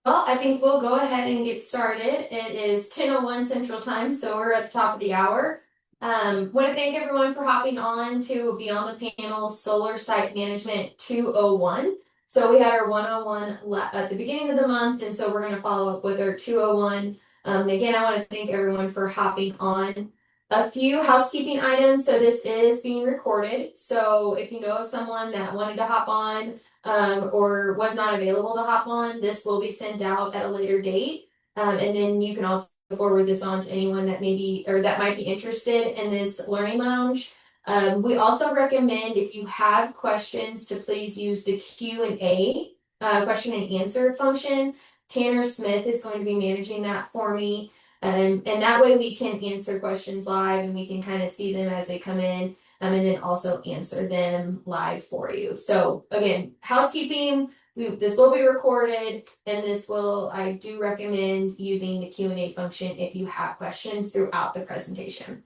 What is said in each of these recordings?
Well, I think we'll go ahead and get started. It is 10:01 Central Time, so we're at the top of the hour. Want to thank everyone for hopping on to be on the panel Solar Site Management 201. So we had our 101 at the beginning of the month, and so we're going to follow up with our 201. And again, I want to thank everyone for hopping on. A few housekeeping items. So this is being recorded. So if you know of someone that wanted to hop on, or was not available to hop on, this will be sent out at a later date. And then you can also forward this on to anyone that maybe or that might be interested in this learning lounge. We also recommend if you have questions to please use the Q&A question and answer function. Tanner Smith is going to be managing that for me. And that way we can answer questions live and we can kind of see them as they come in, and then also answer them live for you. So again, housekeeping, this will be recorded, and I do recommend using the Q&A function if you have questions throughout the presentation.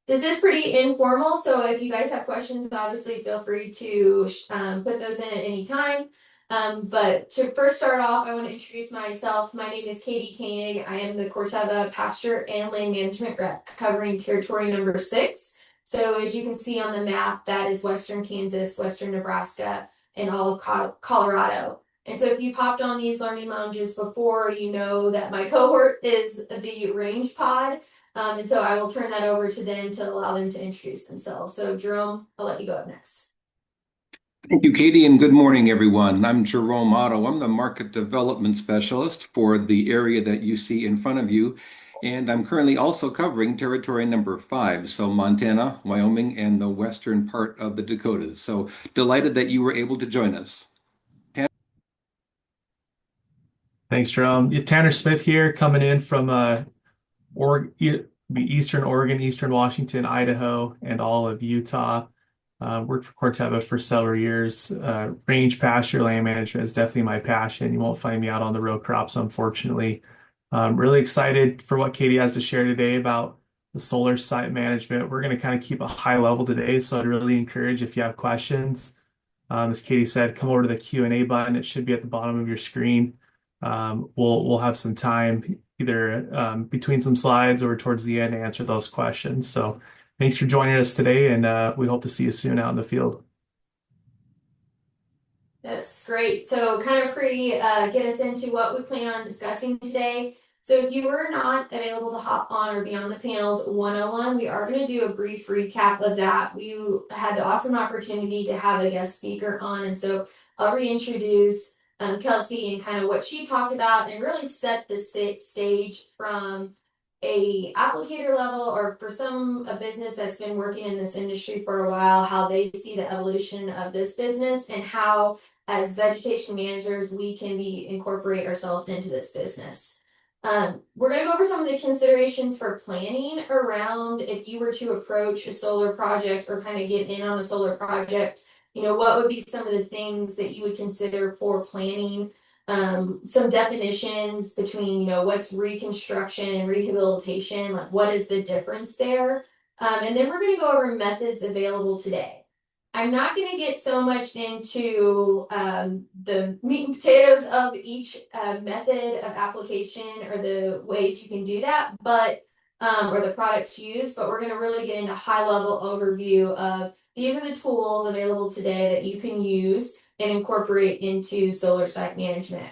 This is pretty informal, so if you guys have questions, obviously feel free to put those in at any time. But to first start off, I want to introduce myself. My name is Katie Koenig. I am the Corteva Pasture and Land Management Rep covering territory number 6. So as you can see on the map, that is Western Kansas, Western Nebraska, and all of Colorado. And so if you've hopped on these learning lounges before, you know that my cohort is the Range Pod. And so I will turn that over to them to allow them to introduce themselves. So Jerome, I'll let you go up next. Thank you, Katie, and good morning, everyone. I'm Jerome Otto. I'm the Market Development Specialist for the area that you see in front of you, and I'm currently also covering territory number 5, so Montana, Wyoming, and the western part of the Dakotas. So delighted that you were able to join us. Thanks, Jerome. Tanner Smith here, coming in from Eastern Oregon, Eastern Washington, Idaho, and all of Utah. Worked for Corteva for several years. Range pasture land management is definitely my passion. You won't find me out on the row crops, unfortunately. I'm really excited for what Katie has to share today about the solar site management. We're going to kind of keep a high level today, so I'd really encourage if you have questions. As Katie said, come over to the Q&A button. It should be at the bottom of your screen. We'll have some time either between some slides or towards the end to answer those questions. So thanks for joining us today, and we hope to see you soon out in the field. Yes, great. So kind of get us into what we plan on discussing today. So if you were not available to hop on or be on the panels 101, we are going to do a brief recap of that. We had the awesome opportunity to have a guest speaker on, and so I'll reintroduce Kelsey and kind of what she talked about and really set the stage from a applicator level or for a business that's been working in this industry for a while, how they see the evolution of this business and how as vegetation managers we can incorporate ourselves into this business. We're going to go over some of the considerations for planning around if you were to approach a solar project or kind of get in on a solar project. What would be some of the things that you would consider for planning? Some definitions between, what's reconstruction and rehabilitation, like what is the difference there? And then we're going to go over methods available today. I'm not going to get so much into the meat and potatoes of each method of application or the ways you can do that, but or the products used, but we're going to really get into high-level overview of these are the tools available today that you can use and incorporate into solar site management.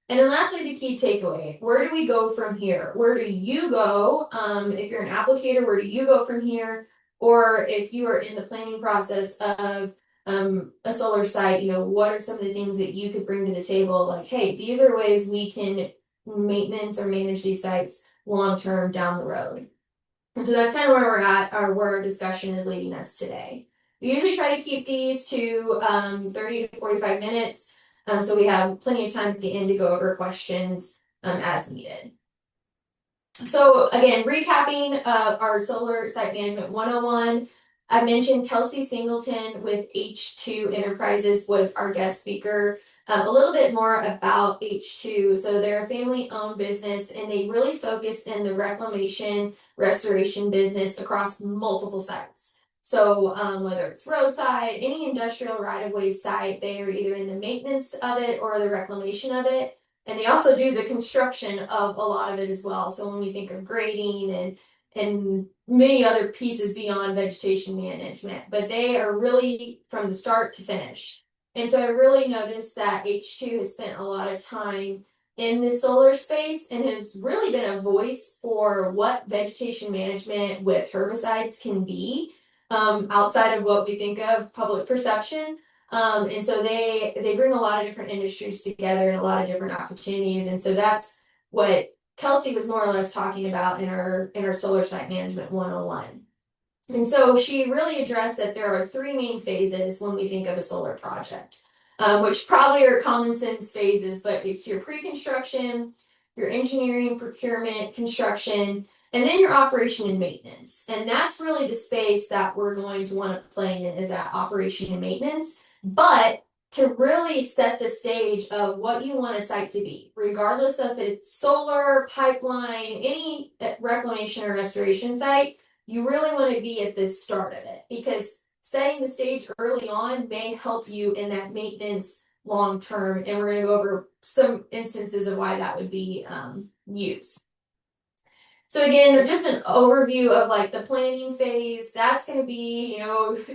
And then lastly, the key takeaway. Where do we go from here? Where do you go? If you're an applicator, where do you go from here? Or if you are in the planning process of a solar site, what are some of the things that you could bring to the table? Like, hey, these are ways we can maintenance or manage these sites long-term down the road. And so that's kind of where we're at, or where our discussion is leading us today. We usually try to keep these to 30 to 45 minutes, so we have plenty of time at the end to go over questions as needed. So again, recapping our solar site management 101, I mentioned Kelsey Singleton with H2 Enterprises was our guest speaker. A little bit more about H2. So they're a family-owned business, and they really focus in the reclamation, restoration business across multiple sites. So whether it's roadside, any industrial right-of-way site, they are either in the maintenance of it or the reclamation of it. And they also do the construction of a lot of it as well. So when we think of grading and many other pieces beyond vegetation management, but they are really from the start to finish. And so I really noticed that H2 has spent a lot of time in the solar space and has really been a voice for what vegetation management with herbicides can be, outside of what we think of public perception. And so they bring a lot of different industries together and a lot of different opportunities. And so that's what Kelsey was more or less talking about in our solar site management 101. And so she really addressed that there are three main phases when we think of a solar project, which probably are common sense phases, but it's your pre-construction, your engineering, procurement, construction, and then your operation and maintenance. And that's really the space that we're going to want to play in, is that operation and maintenance. But to really set the stage of what you want a site to be, regardless of if it's solar, pipeline, any reclamation or restoration site, you really want to be at the start of it, because setting the stage early on may help you in that maintenance long term. And we're going to go over some instances of why that would be used. So again, just an overview of like the planning phase. That's going to be,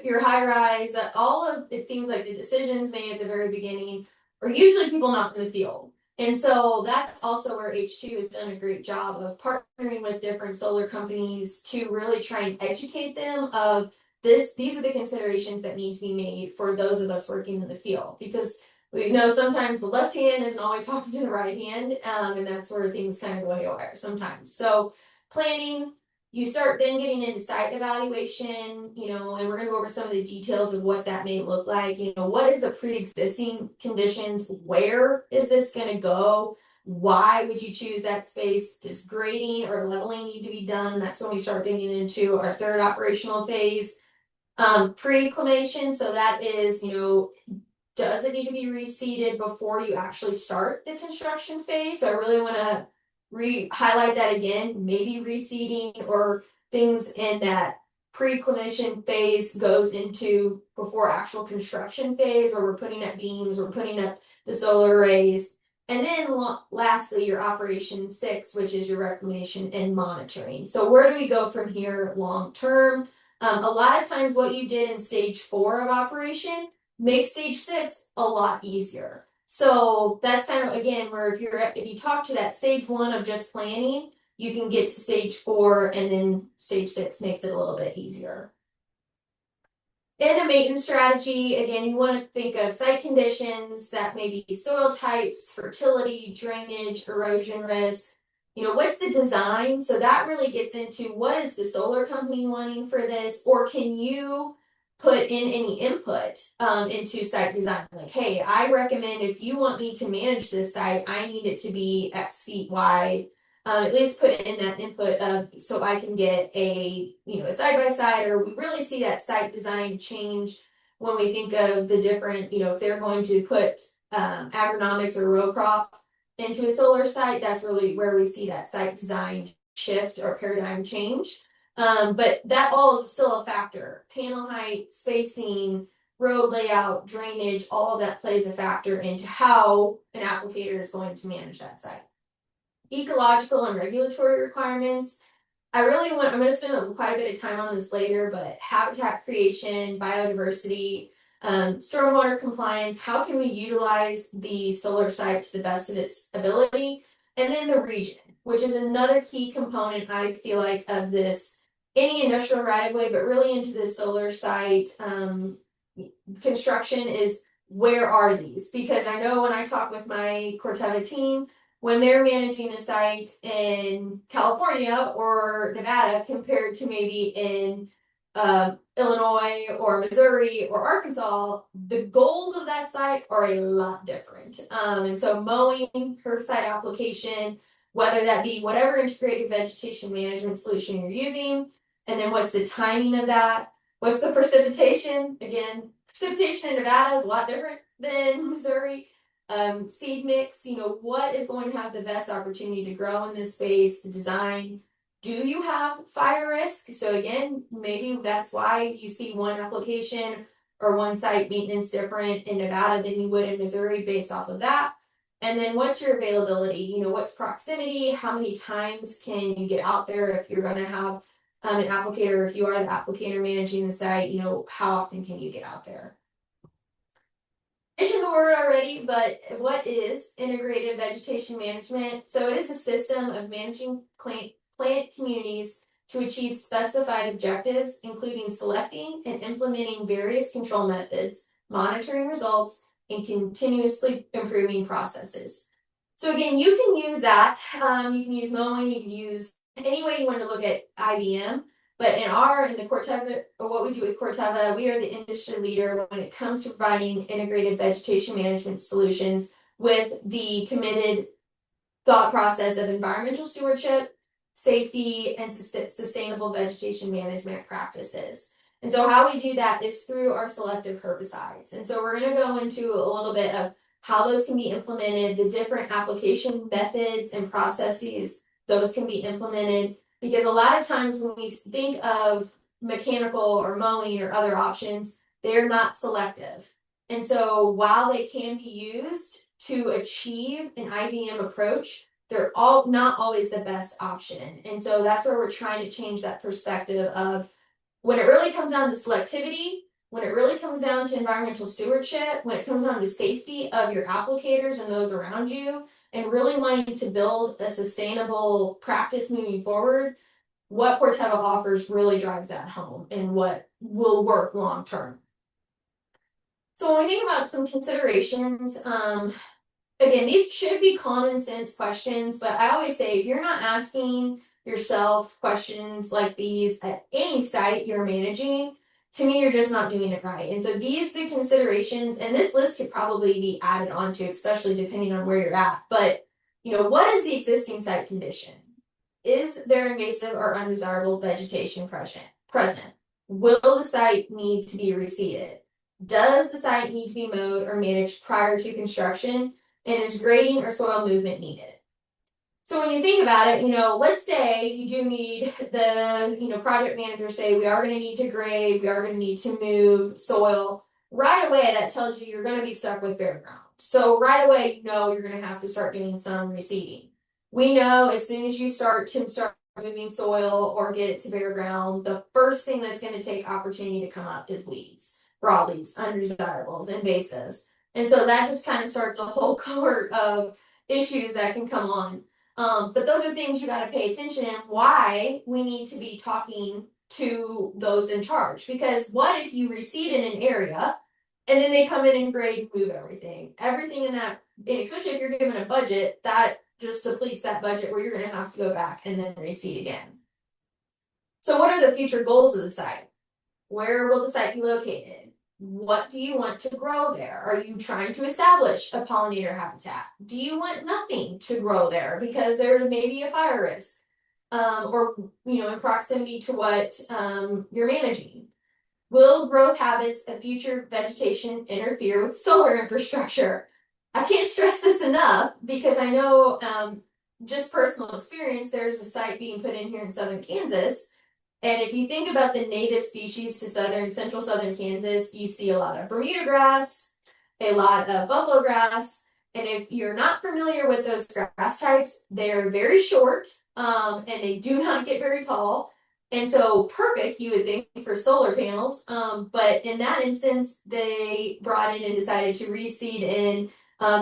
your high rise, that all of it seems like the decisions made at the very beginning are usually people not in the field. And so that's also where H2 has done a great job of partnering with different solar companies to really try and educate them of these are the considerations that need to be made for those of us working in the field, because we know sometimes the left hand isn't always talking to the right hand, and that's where things kind of go haywire sometimes. So planning, you start then getting into site evaluation, and we're going to go over some of the details of what that may look like. What is the pre-existing conditions? Where is this going to go? Why would you choose that space? Does grading or leveling need to be done? That's when we start getting into our third operational phase. Pre-acclimation, so that is, does it need to be reseeded before you actually start the construction phase? So I really want to highlight that again. Maybe reseeding or things in that pre-acclimation phase goes into before actual construction phase, where we're putting up beams, we're putting up the solar arrays. And then lastly, your operation 6, which is your reclamation and monitoring. So where do we go from here long term? A lot of times what you did in stage 4 of operation makes stage 6 a lot easier. So that's kind of, again, where if you talk to that stage 1 of just planning, you can get to stage 4, and then stage 6 makes it a little bit easier. In a maintenance strategy, again, you want to think of site conditions that may be soil types, fertility, drainage, erosion risk. What's the design? So that really gets into what is the solar company wanting for this, or can you put in any input into site design? Like, hey, I recommend if you want me to manage this site, I need it to be X feet wide. At least put in that input of, so I can get a side-by-side, or we really see that site design change when we think of the different, if they're going to put agronomics or row crop into a solar site, that's really where we see that site design shift or paradigm change. But that all is still a factor. Panel height, spacing, road layout, drainage, all of that plays a factor into how an applicator is going to manage that site. Ecological and regulatory requirements. I'm going to spend quite a bit of time on this later, but habitat creation, biodiversity, stormwater compliance, how can we utilize the solar site to the best of its ability? And then the region, which is another key component, I feel like, of this, any industrial right of way, but really into the solar site construction is, where are these? Because I know when I talk with my Corteva team, when they're managing a site in California or Nevada compared to maybe in Illinois or Missouri or Arkansas, the goals of that site are a lot different. And so mowing, herbicide application, whether that be whatever integrated vegetation management solution you're using, and then what's the timing of that? What's the precipitation? Again, precipitation in Nevada is a lot different than Missouri. Seed mix, what is going to have the best opportunity to grow in this space, the design. Do you have fire risk? So again, maybe that's why you see one application or one site maintenance different in Nevada than you would in Missouri based off of that. And then what's your availability? You know, what's proximity? How many times can you get out there if you're going to have an applicator, if you are the applicator managing the site, you know, how often can you get out there? I mentioned the word already, but what is integrated vegetation management? So it is a system of managing plant communities to achieve specified objectives, including selecting and implementing various control methods, monitoring results, and continuously improving processes. So again, you can use that. You can use mowing, you can use any way you want to look at IBM. But in the Corteva, or what we do with Corteva, we are the industry leader when it comes to providing integrated vegetation management solutions with the committed thought process of environmental stewardship, safety, and sustainable vegetation management practices. And so how we do that is through our selective herbicides. And so we're going to go into a little bit of how those can be implemented, the different application methods and processes those can be implemented. Because a lot of times when we think of mechanical or mowing or other options, they're not selective. And so while they can be used to achieve an IBM approach, they're all not always the best option. And so that's where we're trying to change that perspective of when it really comes down to selectivity, when it really comes down to environmental stewardship, when it comes down to safety of your applicators and those around you, and really wanting to build a sustainable practice moving forward, what Corteva offers really drives that home and what will work long term. So when we think about some considerations, again, these should be common sense questions, but I always say if you're not asking yourself questions like these at any site you're managing, to me, you're just not doing it right. And so these are the considerations, and this list could probably be added on to, especially depending on where you're at. But, you know, what is the existing site condition? Is there invasive or undesirable vegetation present? Will the site need to be reseeded? Does the site need to be mowed or managed prior to construction? And is grading or soil movement needed? So when you think about it, you know, let's say you do need project manager say we are going to need to grade, we are going to need to move soil. Right away, that tells you you're going to be stuck with bare ground. So right away, you know you're going to have to start doing some reseeding. We know as soon as you start moving soil or get it to bare ground, the first thing that's going to take opportunity to come up is weeds, broadleaves, undesirables, invasives. And so that just kind of starts a whole cohort of issues that can come on. But those are things you got to pay attention and why we need to be talking to those in charge. Because what if you reseed in an area and then they come in and grade and move everything? Everything in that, especially if you're given a budget, that just depletes that budget where you're going to have to go back and then reseed again. So what are the future goals of the site? Where will the site be located? What do you want to grow there? Are you trying to establish a pollinator habitat? Do you want nothing to grow there because there may be a fire risk or in proximity to what you're managing? Will growth habits of future vegetation interfere with solar infrastructure? I can't stress this enough because I know just personal experience, there's a site being put in here in southern Kansas. And if you think about the native species to central southern Kansas, you see a lot of Bermuda grass, a lot of buffalo grass. And if you're not familiar with those grass types, they're very short and they do not get very tall. And so perfect, you would think, for solar panels. But in that instance, they brought in and decided to reseed in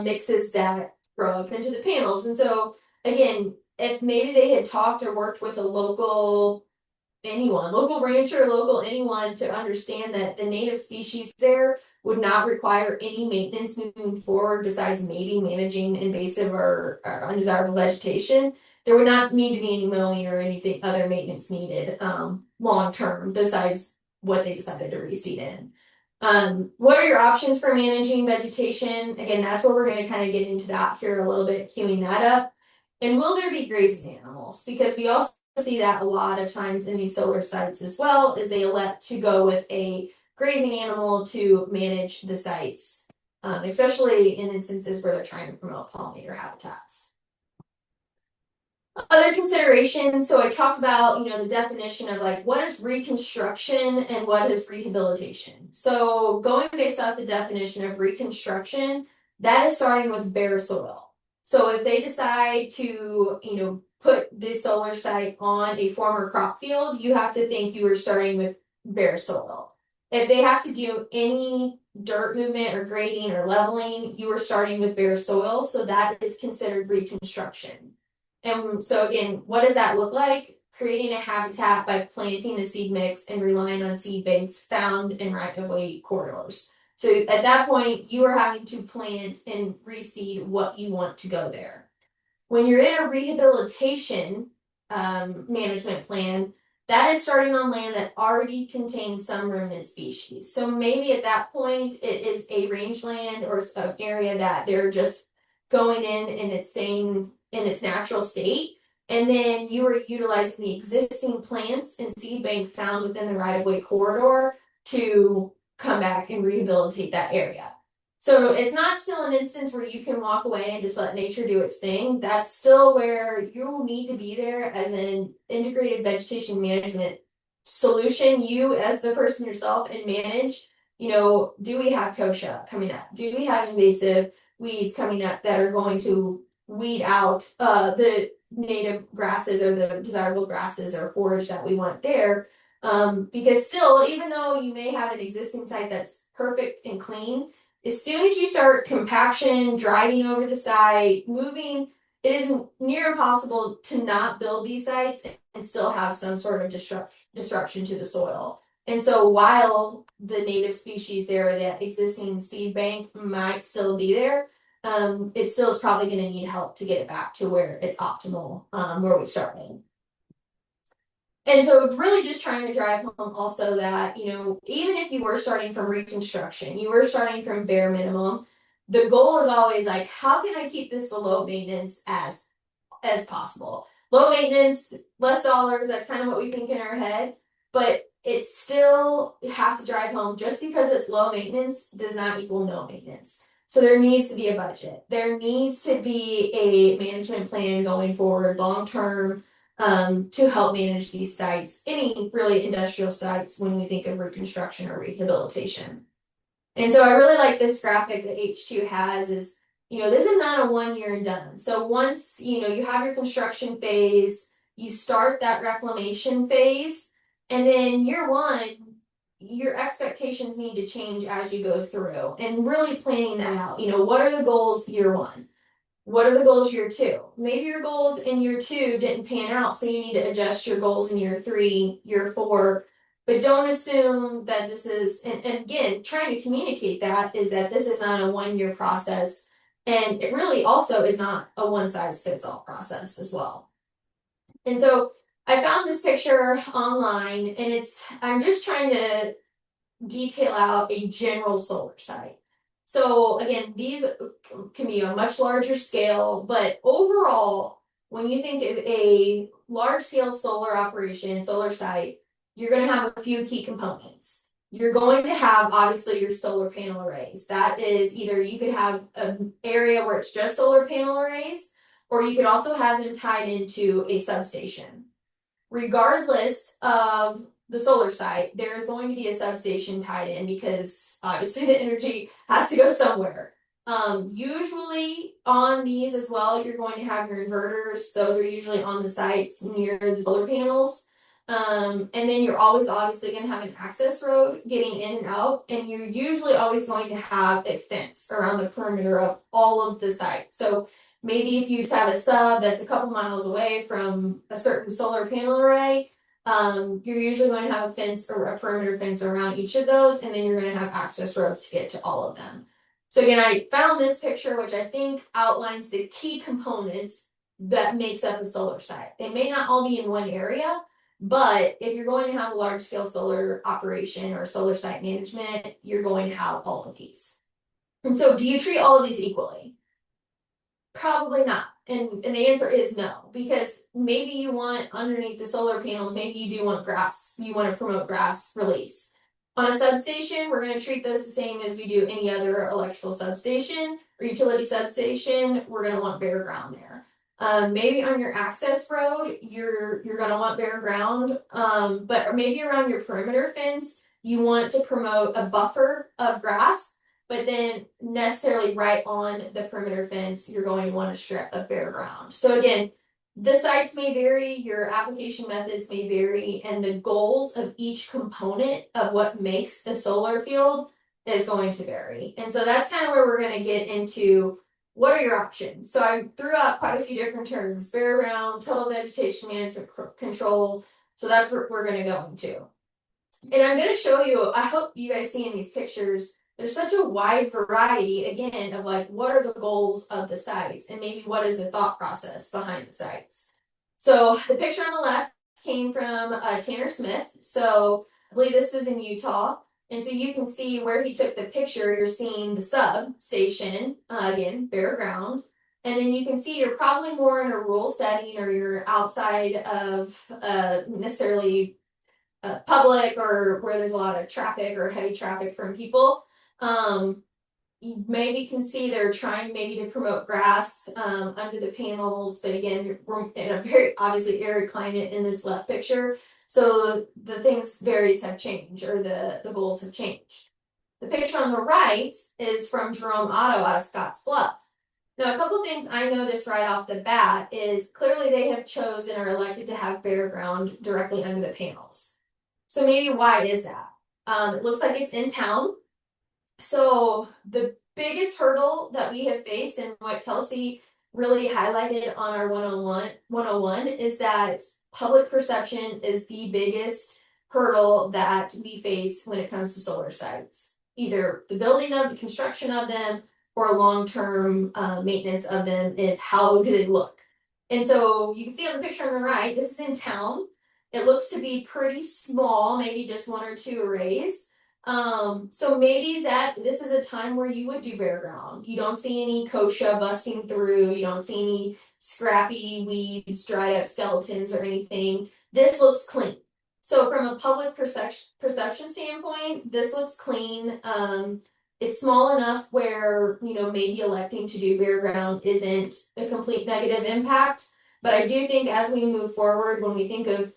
mixes that grow up into the panels. And so again, if maybe they had talked or worked with a local rancher, local anyone, to understand that the native species there would not require any maintenance moving forward besides maybe managing invasive or undesirable vegetation, there would not need to be any mowing or anything other maintenance needed long term besides what they decided to reseed in. What are your options for managing vegetation? Again, that's where we're going to kind of get into that here a little bit, queuing that up. And will there be grazing animals? Because we also see that a lot of times in these solar sites as well, is they elect to go with a grazing animal to manage the sites, especially in instances where they're trying to promote pollinator habitats. Other considerations, so I talked about, the definition of like what is reconstruction and what is rehabilitation. So going based off the definition of reconstruction, that is starting with bare soil. So if they decide to, put this solar site on a former crop field, you have to think you are starting with bare soil. If they have to do any dirt movement or grading or leveling, you are starting with bare soil, so that is considered reconstruction. And so again, what does that look like? Creating a habitat by planting the seed mix and relying on seed banks found in right-of-way corridors. So at that point, you are having to plant and reseed what you want to go there. When you're in a rehabilitation management plan, that is starting on land that already contains some remnant species. So maybe at that point, it is a rangeland or an area that they're just going in it's staying in its natural state. And then you are utilizing the existing plants and seed bank found within the right-of-way corridor to come back and rehabilitate that area. So it's not still an instance where you can walk away and just let nature do its thing. That's still where you will need to be there as an integrated vegetation management solution. You as the person yourself and manage, do we have kochia coming up? Do we have invasive weeds coming up that are going to weed out the native grasses or the desirable grasses or forage that we want there? Because still, even though you may have an existing site that's perfect and clean, as soon as you start compaction, driving over the site, moving, it is near impossible to not build these sites and still have some sort of disruption to the soil. And so while the native species there, that existing seed bank might still be there, it still is probably going to need help to get it back to where it's optimal, where we started. And so really just trying to drive home also that, even if you were starting from reconstruction, you were starting from bare minimum, the goal is always like, how can I keep this the low maintenance as possible? Low maintenance, less dollars, that's kind of what we think in our head, but it's still, you have to drive home, just because it's low maintenance does not equal no maintenance. So there needs to be a budget. There needs to be a management plan going forward, long-term, to help manage these sites, any really industrial sites when we think of reconstruction or rehabilitation. And so I really like this graphic that H2 has is, this is not a 1 year and done. So once, you have your construction phase, you start that reclamation phase, and then year one, your expectations need to change as you go through and really planning that out. What are the goals year one? What are the goals year two? Maybe your goals in year two didn't pan out, so you need to adjust your goals in year three, year four. But don't assume that this is, and again, trying to communicate that is that this is not a 1 year process. And it really also is not a one size fits all process as well. And so I found this picture online, and I'm just trying to detail out a general solar site. So again, these can be a much larger scale, but overall, when you think of a large scale solar operation, solar site, you're going to have a few key components. You're going to have obviously your solar panel arrays. That is either you could have an area where it's just solar panel arrays, or you could also have them tied into a substation. Regardless of the solar site, there is going to be a substation tied in because obviously the energy has to go somewhere. Usually on these as well, you're going to have your inverters. Those are usually on the sites near the solar panels. And then you're always obviously going to have an access road getting in and out, and you're usually always going to have a fence around the perimeter of all of the sites. So maybe if you just have a sub that's a couple miles away from a certain solar panel array, you're usually going to have a fence or a perimeter fence around each of those, and then you're going to have access roads to get to all of them. So again, I found this picture, which I think outlines the key components that makes up a solar site. They may not all be in one area, but if you're going to have a large scale solar operation or solar site management, you're going to have all of these. And so do you treat all of these equally? Probably not. And the answer is no, because maybe you want underneath the solar panels, maybe you do want grass, you want to promote grass release. On a substation, we're going to treat those the same as we do any other electrical substation or utility substation. We're going to want bare ground there. Maybe on your access road, you're going to want bare ground, but maybe around your perimeter fence, you want to promote a buffer of grass. but then necessarily right on the perimeter fence, you're going to want a strip of bare ground. So again, the sites may vary, your application methods may vary, and the goals of each component of what makes a solar field is going to vary. And so that's kind of where we're going to get into what are your options. So I threw out quite a few different terms: bare ground, total vegetation management control. So that's what we're going to go into. And I'm going to show you, I hope you guys see in these pictures, there's such a wide variety, again, of like, what are the goals of the sites and maybe what is the thought process behind the sites. So the picture on the left came from Tanner Smith. So I believe this was in Utah. And so you can see where he took the picture, you're seeing the substation, again, bare ground. And then you can see you're probably more in a rural setting or you're outside of necessarily public or where there's a lot of traffic or heavy traffic from people. You maybe can see they're trying maybe to promote grass under the panels, but again, we're in a very obviously arid climate in this left picture. So the varies have changed, or the goals have changed. The picture on the right is from Jerome Otto out of Scotts Bluff. Now, a couple things I noticed right off the bat is clearly they have chosen or elected to have bare ground directly under the panels. So maybe why is that? It looks like it's in town. So the biggest hurdle that we have faced, and what Kelsey really highlighted on our 101 is that public perception is the biggest hurdle that we face when it comes to solar sites. Either the building of the construction of them or long-term maintenance of them is how do they look. And so you can see on the picture on the right, this is in town. It looks to be pretty small, maybe just 1 or 2 arrays. So maybe that this is a time where you would do bare ground. You don't see any kochia busting through, you don't see any scrappy weeds, dried up skeletons or anything. This looks clean. So from a public perception standpoint, this looks clean. It's small enough where, maybe electing to do bare ground isn't a complete negative impact. But I do think as we move forward, when we think of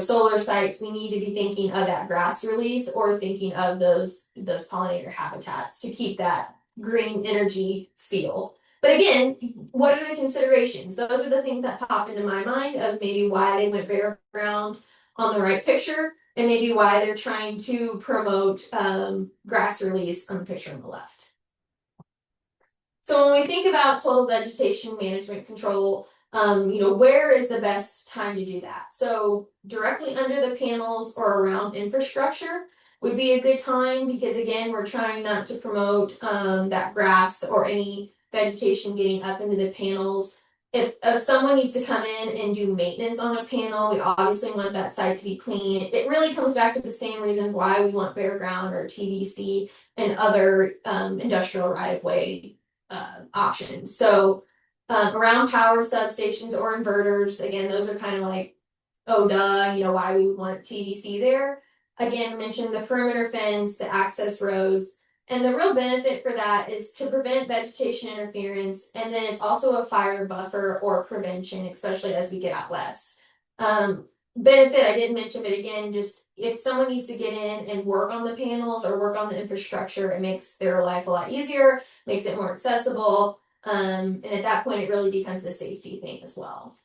solar sites, we need to be thinking of that grass release or thinking of those pollinator habitats to keep that green energy feel. But again, what are the considerations? Those are the things that pop into my mind of maybe why they went bare ground on the right picture and maybe why they're trying to promote grass release on the picture on the left. So when we think about total vegetation management control, where is the best time to do that? So directly under the panels or around infrastructure would be a good time because again, we're trying not to promote that grass or any vegetation getting up into the panels. If someone needs to come in and do maintenance on a panel, we obviously want that site to be clean. It really comes back to the same reason why we want bare ground or TVC and other industrial right-of-way options. So around power substations or inverters, again, those are kind of like, oh duh, why we would want TVC there. Again, mentioned the perimeter fence, the access roads, and the real benefit for that is to prevent vegetation interference, and then it's also a fire buffer or prevention, especially as we get out west. Benefit, I didn't mention, but again, just if someone needs to get in and work on the panels or work on the infrastructure, it makes their life a lot easier, makes it more accessible. And at that point, it really becomes a safety thing as well.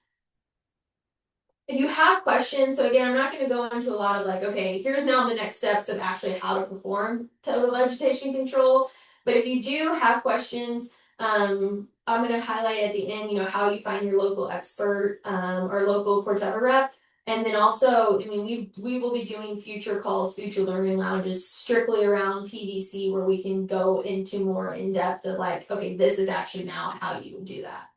If you have questions, so again, I'm not going to go into a lot of like, okay, here's now the next steps of actually how to perform total vegetation control. But if you do have questions, I'm going to highlight at the end, how you find your local expert or local Corteva rep. And then also, we will be doing future calls, future learning lounges strictly around TVC where we can go into more in depth of like, okay, this is actually now how you would do that.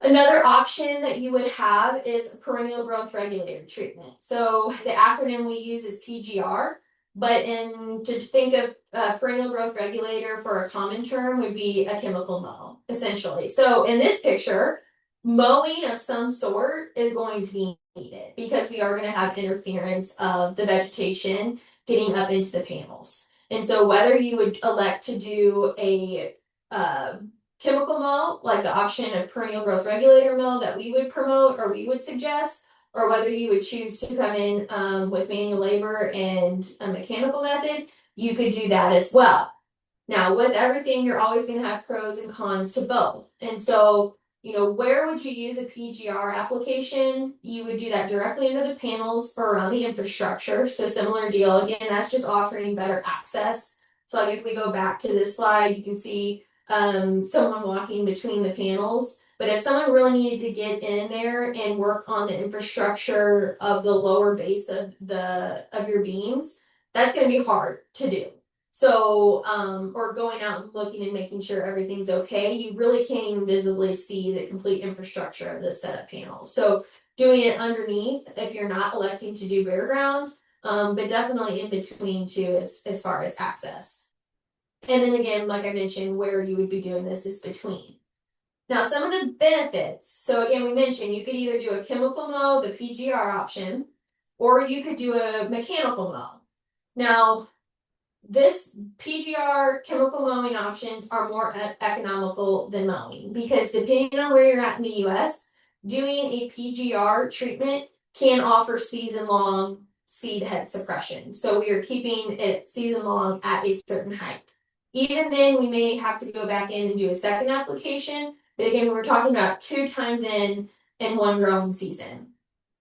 Another option that you would have is perennial growth regulator treatment. So the acronym we use is PGR, but to think of perennial growth regulator for a common term would be a chemical mow, essentially. So in this picture, mowing of some sort is going to be needed because we are going to have interference of the vegetation getting up into the panels. And so whether you would elect to do a chemical mow, like the option of perennial growth regulator mow that we would promote or we would suggest, or whether you would choose to come in with manual labor and a mechanical method, you could do that as well. Now, with everything, you're always going to have pros and cons to both. And so, where would you use a PGR application? You would do that directly into the panels or around the infrastructure. So similar deal. Again, that's just offering better access. So like if we go back to this slide, you can see someone walking between the panels. But if someone really needed to get in there and work on the infrastructure of the lower base of your beams, that's going to be hard to do. So, or going out and looking and making sure everything's okay, you really can't even visibly see the complete infrastructure of the setup panels. So doing it underneath, if you're not electing to do bare ground, but definitely in between too, as far as access. And then again, like I mentioned, where you would be doing this is between. Now, some of the benefits. So again, we mentioned you could either do a chemical mow, the PGR option, or you could do a mechanical mow. Now, this PGR chemical mowing options are more economical than mowing because depending on where you're at in the US, doing a PGR treatment can offer season-long seed head suppression. So we are keeping it season-long at a certain height. Even then, we may have to go back in and do a second application. But again, we're talking about 2 times in one growing season.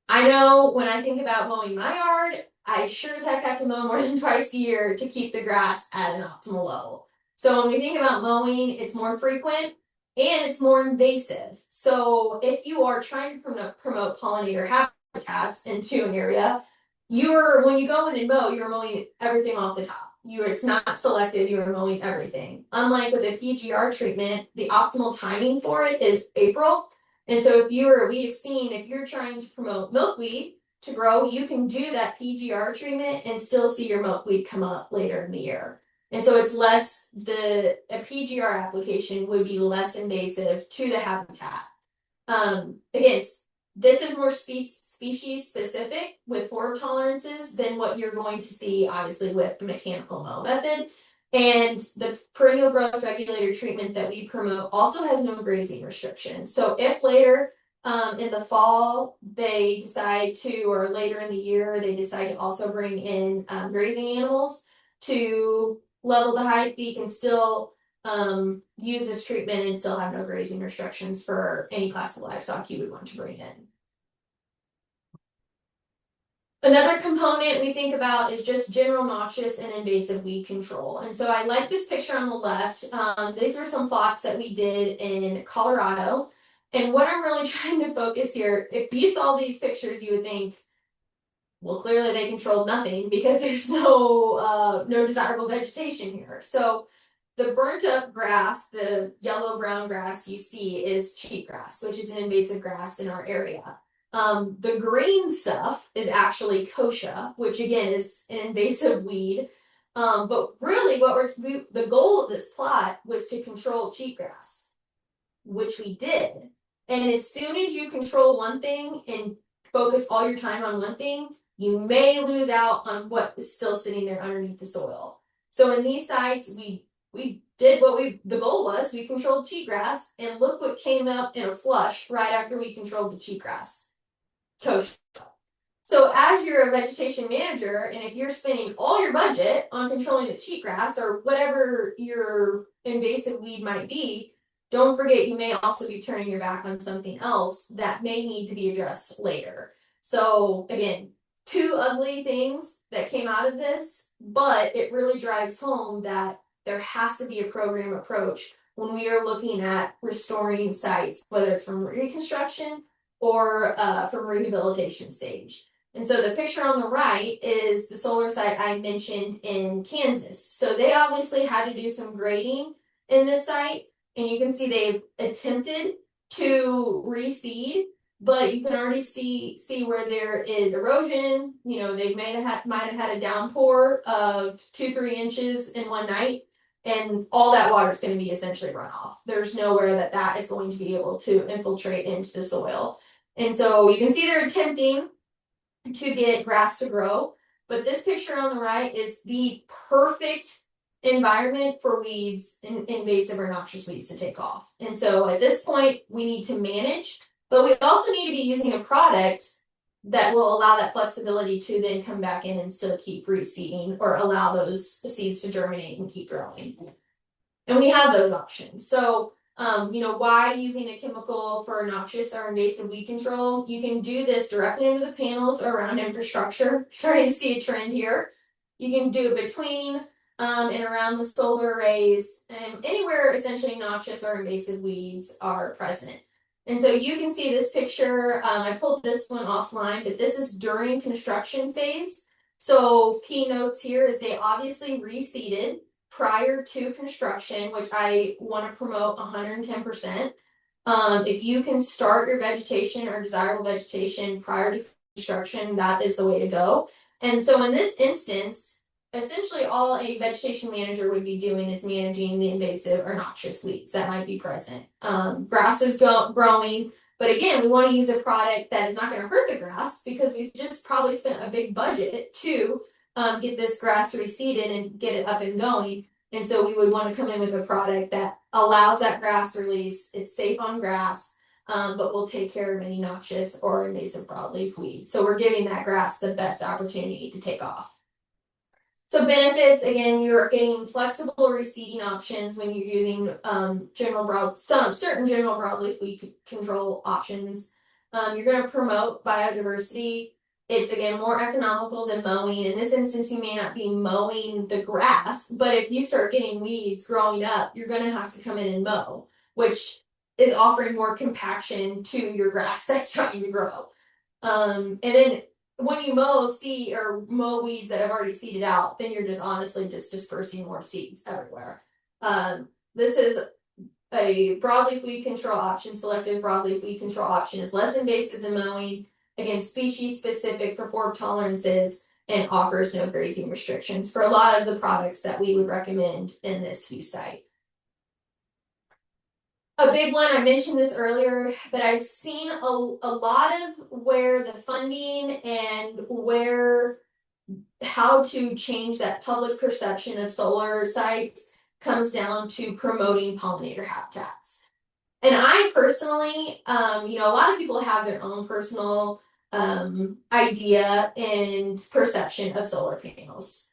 I know when I think about mowing my yard, I sure as heck have to mow more than twice a year to keep the grass at an optimal level. So when we think about mowing, it's more frequent and it's more invasive. So if you are trying to promote pollinator habitats into an area, when you go in and mow, you're mowing everything off the top. It's not selective, you are mowing everything. Unlike with a PGR treatment, the optimal timing for it is April. And so we have seen if you're trying to promote milkweed to grow, you can do that PGR treatment and still see your milkweed come up later in the year. And so it's a PGR application would be less invasive to the habitat. Again, this is more species specific with forb tolerances than what you're going to see obviously with a mechanical mow method. And the perennial growth regulator treatment that we promote also has no grazing restrictions. So if later in the fall they decide to, or later in the year, they decide to also bring in grazing animals to level the height, you can still use this treatment and still have no grazing restrictions for any class of livestock you would want to bring in. Another component we think about is just general noxious and invasive weed control. And so I like this picture on the left. These are some plots that we did in Colorado. And what I'm really trying to focus here, if you saw these pictures, you would think, well, clearly they controlled nothing because there's no desirable vegetation here. So the burnt up grass, the yellow-brown grass you see is cheatgrass, which is an invasive grass in our area. The green stuff is actually kochia, which again is an invasive weed. But really the goal of this plot was to control cheatgrass, which we did. And as soon as you control one thing and focus all your time on one thing, you may lose out on what is still sitting there underneath the soil. So in these sites, we did the goal was, we controlled cheatgrass, and look what came up in a flush right after we controlled the cheatgrass. Kochia. So as you're a vegetation manager, and if you're spending all your budget on controlling the cheatgrass or whatever your invasive weed might be, don't forget you may also be turning your back on something else that may need to be addressed later. So again, 2 ugly things that came out of this, but it really drives home that there has to be a program approach when we are looking at restoring sites, whether it's from reconstruction or from rehabilitation stage. And so the picture on the right is the solar site I mentioned in Kansas. So they obviously had to do some grading in this site, and you can see they've attempted to reseed, but you can already see where there is erosion. They might have had a downpour of 2-3 inches in one night, and all that water is going to be essentially runoff. There's nowhere that is going to be able to infiltrate into the soil. And so you can see they're attempting to get grass to grow, but this picture on the right is the perfect environment for weeds, invasive or noxious weeds, to take off. And so at this point, we need to manage, but we also need to be using a product that will allow that flexibility to then come back in and still keep reseeding or allow those seeds to germinate and keep growing. And we have those options. So, why using a chemical for noxious or invasive weed control? You can do this directly into the panels or around infrastructure. Starting to see a trend here. You can do it between and around the solar arrays and anywhere essentially noxious or invasive weeds are present. And so you can see this picture. I pulled this one offline, but this is during construction phase. So key notes here is they obviously reseeded prior to construction, which I want to promote 110%. If you can start your vegetation or desirable vegetation prior to construction, that is the way to go. And so in this instance, essentially all a vegetation manager would be doing is managing the invasive or noxious weeds that might be present. Grass is growing, but again, we want to use a product that is not going to hurt the grass because we just probably spent a big budget to get this grass reseeded and get it up and going. And so we would want to come in with a product that allows that grass release. It's safe on grass, but will take care of any noxious or invasive broadleaf weeds. So we're giving that grass the best opportunity to take off. So benefits, again, you're getting flexible reseeding options when you're using certain general broadleaf weed control options. You're going to promote biodiversity. It's again more economical than mowing. In this instance, you may not be mowing the grass, but if you start getting weeds growing up, you're going to have to come in and mow, which is offering more compaction to your grass that's trying to grow. And then when you mow weeds that have already seeded out, then you're just honestly just dispersing more seeds everywhere. This is a broadleaf weed control option. Selective broadleaf weed control option is less invasive than mowing. Again, species specific for forb tolerances and offers no grazing restrictions for a lot of the products that we would recommend in this fuse site. A big one, I mentioned this earlier, but I've seen a lot of where the funding and how to change that public perception of solar sites comes down to promoting pollinator habitats. And I personally, a lot of people have their own personal idea and perception of solar panels.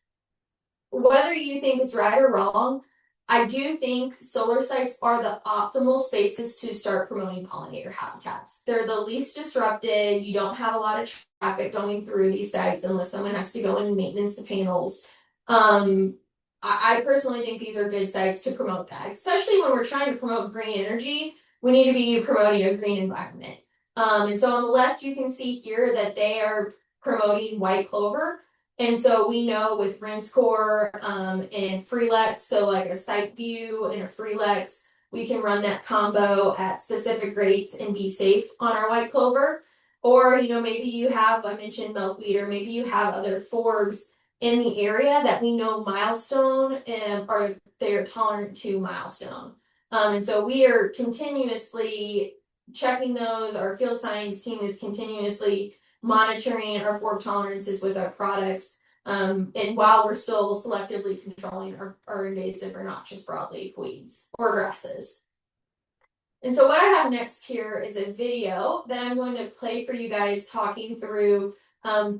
Whether you think it's right or wrong, I do think solar sites are the optimal spaces to start promoting pollinator habitats. They're the least disrupted. You don't have a lot of traffic going through these sites unless someone has to go and maintenance the panels. I personally think these are good sites to promote that, especially when we're trying to promote green energy. We need to be promoting a green environment. And so on the left, you can see here that they are promoting white clover. And so we know with Rinsecore and Freelex, so like a site view and a Freelex, we can run that combo at specific rates and be safe on our white clover. Or, maybe you have, I mentioned milkweed, or maybe you have other forbs in the area that we know milestone or they're tolerant to milestone. And so we are continuously checking those. Our field science team is continuously monitoring our forb tolerances with our products, and while we're still selectively controlling our invasive or noxious broadleaf weeds or grasses. And so what I have next here is a video that I'm going to play for you guys talking through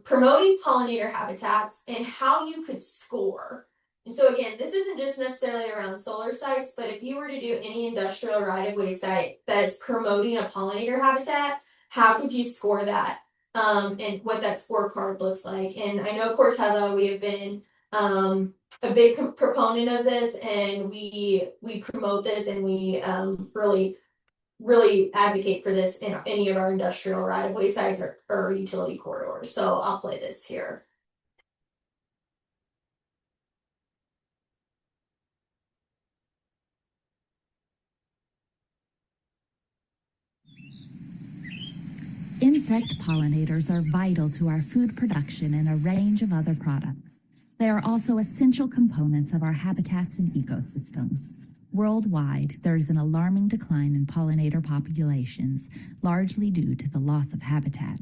promoting pollinator habitats and how you could score. And so again, this isn't just necessarily around solar sites, but if you were to do any industrial right-of-way site that is promoting a pollinator habitat, how could you score that? And what that scorecard looks like. And I know Corteva, we have been a big proponent of this, and we promote this, and we really advocate for this in any of our industrial right-of-way sites or utility corridors. So I'll play this here. Insect pollinators are vital to our food production and a range of other products. They are also essential components of our habitats and ecosystems. Worldwide, there is an alarming decline in pollinator populations, largely due to the loss of habitat.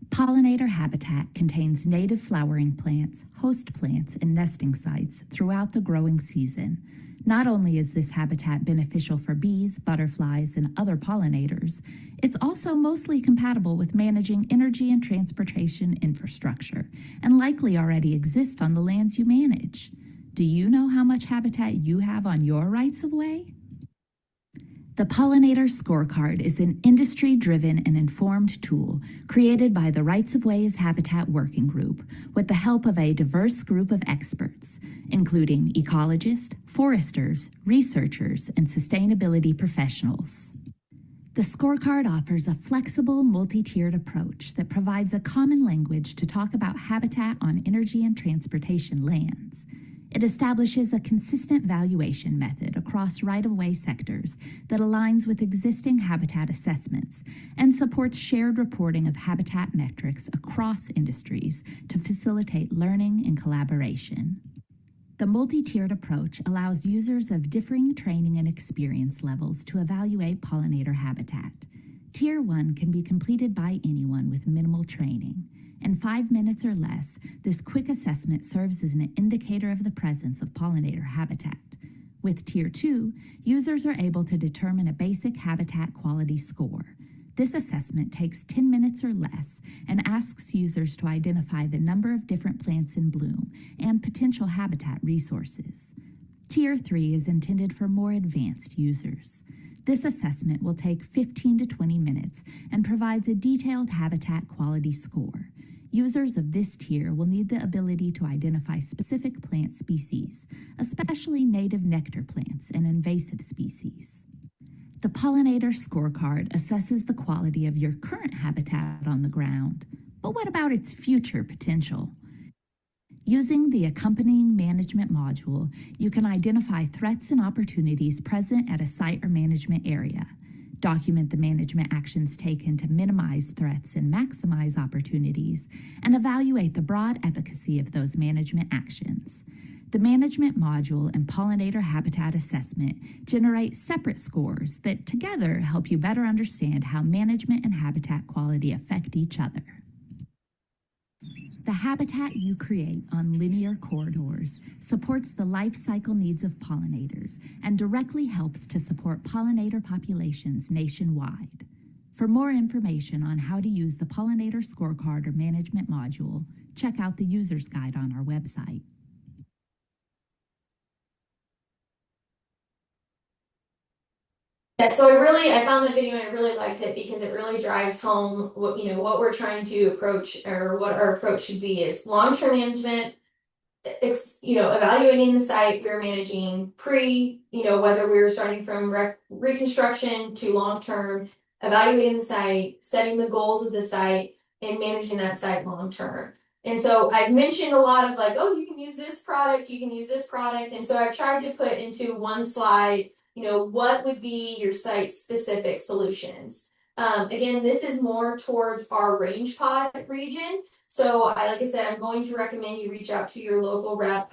Pollinator habitat contains native flowering plants, host plants, and nesting sites throughout the growing season. Not only is this habitat beneficial for bees, butterflies, and other pollinators, it's also mostly compatible with managing energy and transportation infrastructure, and likely already exist on the lands you manage. Do you know how much habitat you have on your rights of way? The Pollinator Scorecard is an industry-driven and informed tool created by the Rights of Ways Habitat Working Group with the help of a diverse group of experts, including ecologists, foresters, researchers, and sustainability professionals. The scorecard offers a flexible, multi-tiered approach that provides a common language to talk about habitat on energy and transportation lands. It establishes a consistent valuation method across right-of-way sectors that aligns with existing habitat assessments and supports shared reporting of habitat metrics across industries to facilitate learning and collaboration. The multi-tiered approach allows users of differing training and experience levels to evaluate pollinator habitat. Tier 1 can be completed by anyone with minimal training. In 5 minutes or less, this quick assessment serves as an indicator of the presence of pollinator habitat. With Tier 2, users are able to determine a basic habitat quality score. This assessment takes 10 minutes or less and asks users to identify the number of different plants in bloom and potential habitat resources. Tier 3 is intended for more advanced users. This assessment will take 15 to 20 minutes and provides a detailed habitat quality score. Users of this tier will need the ability to identify specific plant species, especially native nectar plants and invasive species. The Pollinator Scorecard assesses the quality of your current habitat on the ground, but what about its future potential? Using the accompanying management module, you can identify threats and opportunities present at a site or management area, document the management actions taken to minimize threats and maximize opportunities, and evaluate the broad efficacy of those management actions. The management module and pollinator habitat assessment generate separate scores that together help you better understand how management and habitat quality affect each other. The habitat you create on linear corridors supports the life cycle needs of pollinators and directly helps to support pollinator populations nationwide. For more information on how to use the Pollinator Scorecard or Management Module, check out the User's Guide on our website. Yeah, so I found the video and I really liked it because it really drives home what we're trying to approach, or what our approach should be is long-term management. It's evaluating the site we're managing whether we're starting from reconstruction to long-term, evaluating the site, setting the goals of the site, and managing that site long-term. And so I've mentioned a lot of you can use this product, you can use this product. And so I've tried to put into one slide, what would be your site specific solutions. Again, this is more towards our range pod region. So like I said, I'm going to recommend you reach out to your local rep,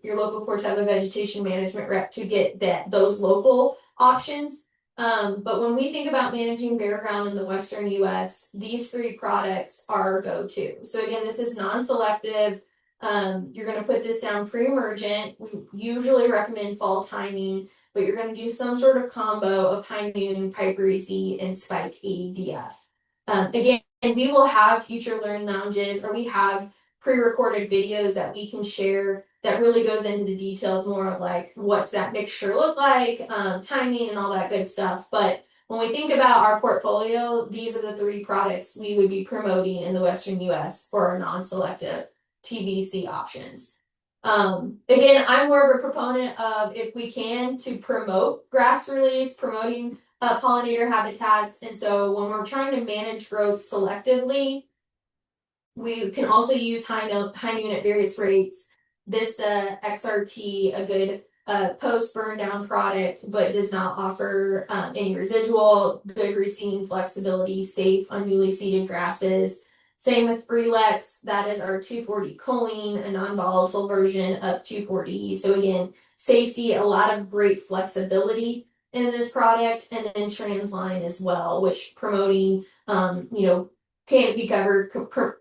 your local Corteva vegetation management rep to get those local options. But when we think about managing bare ground in the Western US, these 3 products are our go-to. So again, this is non-selective. You're going to put this down pre-emergent. We usually recommend fall timing, but you're going to do some sort of combo of high noon, piperizine, and spike ADF. Again, we will have future learn lounges, or we have pre-recorded videos that we can share that really goes into the details more of what's that mixture look like, timing and all that good stuff. But when we think about our portfolio, these are the 3 products we would be promoting in the Western US for our non-selective TVC options. Again, I'm more of a proponent of, if we can, to promote grass release, promoting pollinator habitats. And so when we're trying to manage growth selectively, we can also use high noon at various rates. Vista XRT, a good post burn down product, but does not offer any residual, good reseeding flexibility, safe on newly seeded grasses. Same with Freelex, that is our 240 choline, a non-volatile version of 240. So again, safety, a lot of great flexibility in this product, and then Transline as well, which promoting, canopy cover,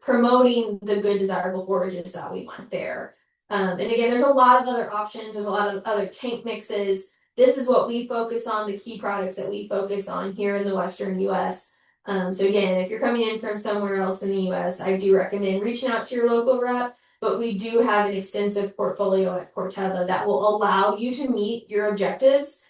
promoting the good desirable forages that we want there. And again, there's a lot of other options. There's a lot of other tank mixes. This is what we focus on, the key products that we focus on here in the Western US. So again, if you're coming in from somewhere else in the US, I do recommend reaching out to your local rep. but we do have an extensive portfolio at Corteva that will allow you to meet your objectives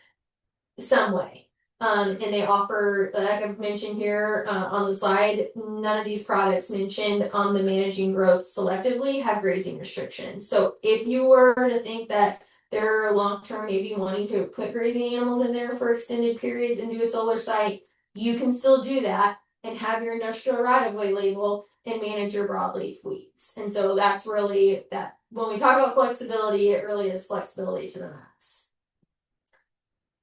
some way. And they offer, like I've mentioned here on the slide, none of these products mentioned on the managing growth selectively have grazing restrictions. So if you were to think that they're long-term maybe wanting to put grazing animals in there for extended periods and do a solar site, you can still do that and have your industrial right-of-way label and manage your broadleaf weeds. And so that's really that, when we talk about flexibility, it really is flexibility to the max.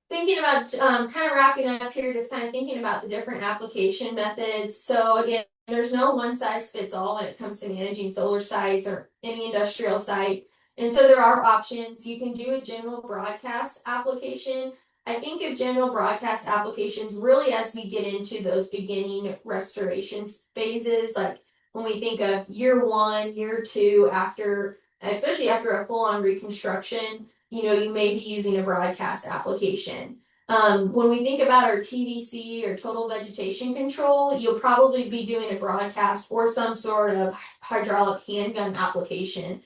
Thinking about kind of wrapping up here, just kind of thinking about the different application methods. So again, there's no one size fits all when it comes to managing solar sites or any industrial site. And so there are options. You can do a general broadcast application. I think of general broadcast applications really as we get into those beginning restoration phases, like when we think of year 1, year 2, after, especially after a full-on reconstruction, you may be using a broadcast application. When we think about our TVC or total vegetation control, you'll probably be doing a broadcast or some sort of hydraulic handgun application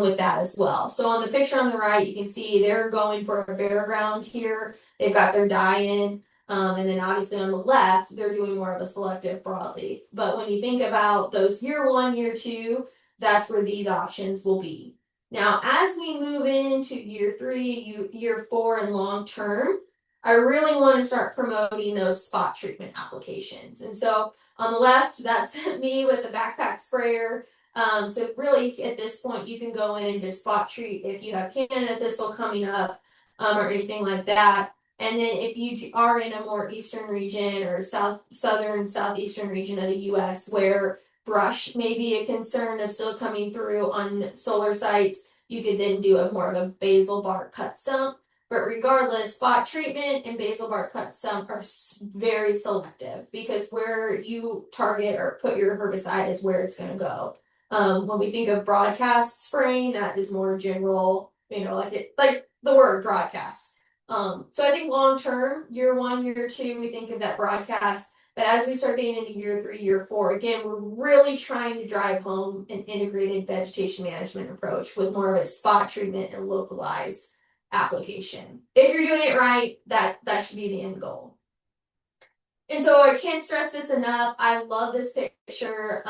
with that as well. So on the picture on the right, you can see they're going for a bare ground here. They've got their dye in. And then obviously on the left, they're doing more of a selective broadleaf. But when you think about those year 1, year 2, that's where these options will be. Now, as we move into year 3, year 4, and long term, I really want to start promoting those spot treatment applications. And so on the left, that's me with the backpack sprayer. So really at this point, you can go in and just spot treat if you have Canada thistle coming up or anything like that. And then if you are in a more eastern region or southeastern region of the US where brush may be a concern of still coming through on solar sites, you could then do a more of a basal bark cut stump. But regardless, spot treatment and basal bark cut stump are very selective because where you target or put your herbicide is where it's going to go. When we think of broadcast spraying, that is more general, like the word broadcast. So I think long term, year 1, year 2, we think of that broadcast. But as we start getting into year 3, year 4, again, we're really trying to drive home an integrated vegetation management approach with more of a spot treatment and localized application. If you're doing it right, that should be the end goal. And so I can't stress this enough. I love this picture.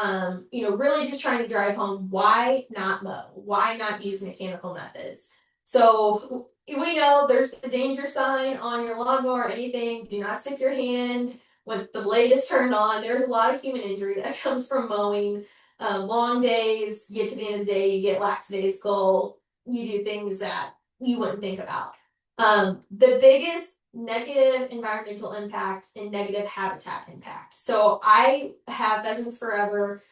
Really just trying to drive home why not mow? Why not use mechanical methods? So we know there's the danger sign on your lawnmower or anything. Do not stick your hand when the blade is turned on. There's a lot of human injury that comes from mowing. Long days, you get to the end of the day, you get lackadaisical, you do things that you wouldn't think about. The biggest negative environmental impact and negative habitat impact. So I have Pheasants Forever,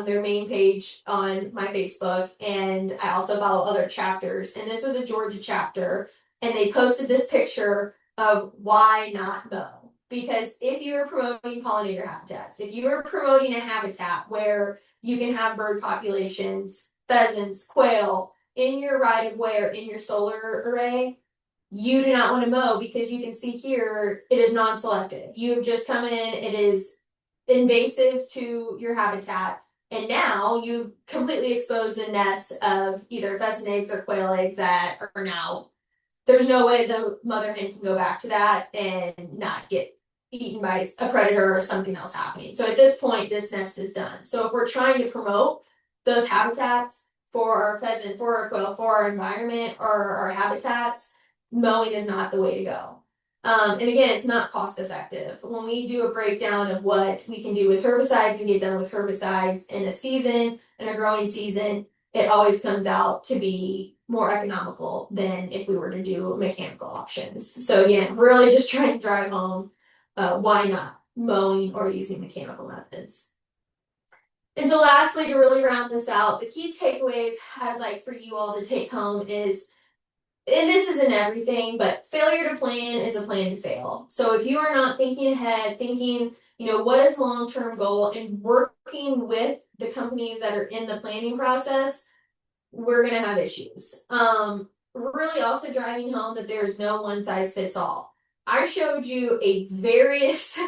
their main page on my Facebook, and I also follow other chapters. And this was a Georgia chapter, and they posted this picture of why not mow. Because if you are promoting pollinator habitats, if you are promoting a habitat where you can have bird populations, pheasants, quail, in your right of way or in your solar array, you do not want to mow because you can see here it is non-selective. You have just come in, it is invasive to your habitat, and now you completely expose a nest of either pheasant eggs or quail eggs that are now, there's no way the mother hen can go back to that and not get eaten by a predator or something else happening. So at this point, this nest is done. So if we're trying to promote those habitats for our pheasant, for our quail, for our environment or our habitats, mowing is not the way to go. And again, it's not cost effective. When we do a breakdown of what we can do with herbicides and get done with herbicides in a season, in a growing season, it always comes out to be more economical than if we were to do mechanical options. So again, really just trying to drive home why not mowing or using mechanical methods. And so lastly, to really round this out, the key takeaways I'd like for you all to take home is, and this isn't everything, but failure to plan is a plan to fail. So if you are not thinking ahead, thinking, what is long-term goal and working with the companies that are in the planning process, we're going to have issues. Really also driving home that there's no one size fits all. I showed you a various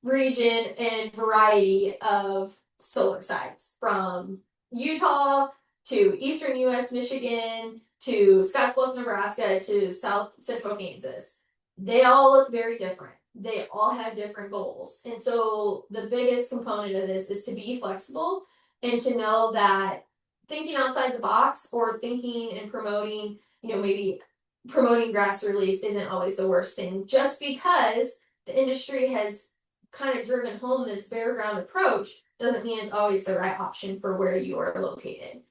region and variety of solar sites from Utah to eastern US, Michigan, to Scottsbluff, Nebraska, to South Central Kansas. They all look very different. They all have different goals. And so the biggest component of this is to be flexible and to know that thinking outside the box or thinking and promoting, maybe promoting grass release isn't always the worst thing. Just because the industry has kind of driven home this bare ground approach doesn't mean it's always the right option for where you are located.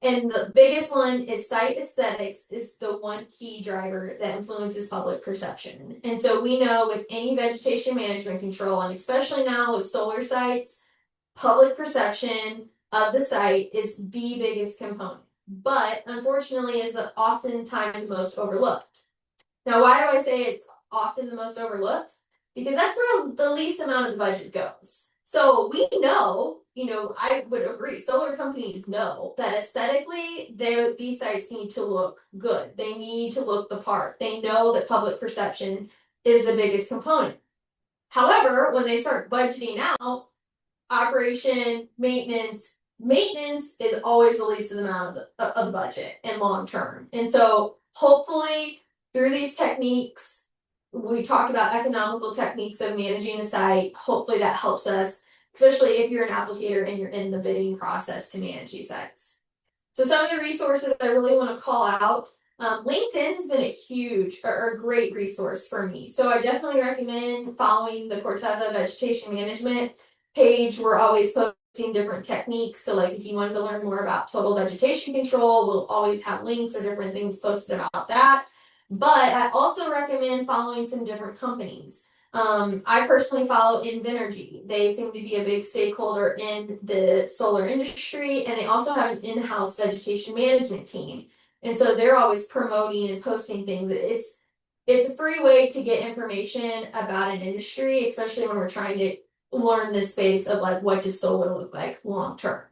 And the biggest one is site aesthetics is the one key driver that influences public perception. And so we know with any vegetation management control, and especially now with solar sites, public perception of the site is the biggest component, but unfortunately is the oftentimes the most overlooked. Now, why do I say it's often the most overlooked? Because that's where the least amount of the budget goes. So we know, I would agree, solar companies know that aesthetically, these sites need to look good. They need to look the part. They know that public perception is the biggest component. However, when they start budgeting out operation, maintenance is always the least amount of the budget and long term. And so hopefully through these techniques, we talked about economical techniques of managing a site. Hopefully that helps us, especially if you're an applicator and you're in the bidding process to manage these sites. So some of the resources I really want to call out, LinkedIn has been a huge or great resource for me. So I definitely recommend following the Corteva Vegetation Management page. We're always posting different techniques. So like if you wanted to learn more about total vegetation control, we'll always have links or different things posted about that. But I also recommend following some different companies. I personally follow Invenergy. They seem to be a big stakeholder in the solar industry, and they also have an in-house vegetation management team. And so they're always promoting and posting things. It's a free way to get information about an industry, especially when we're trying to learn this space of like what does solar look like long term.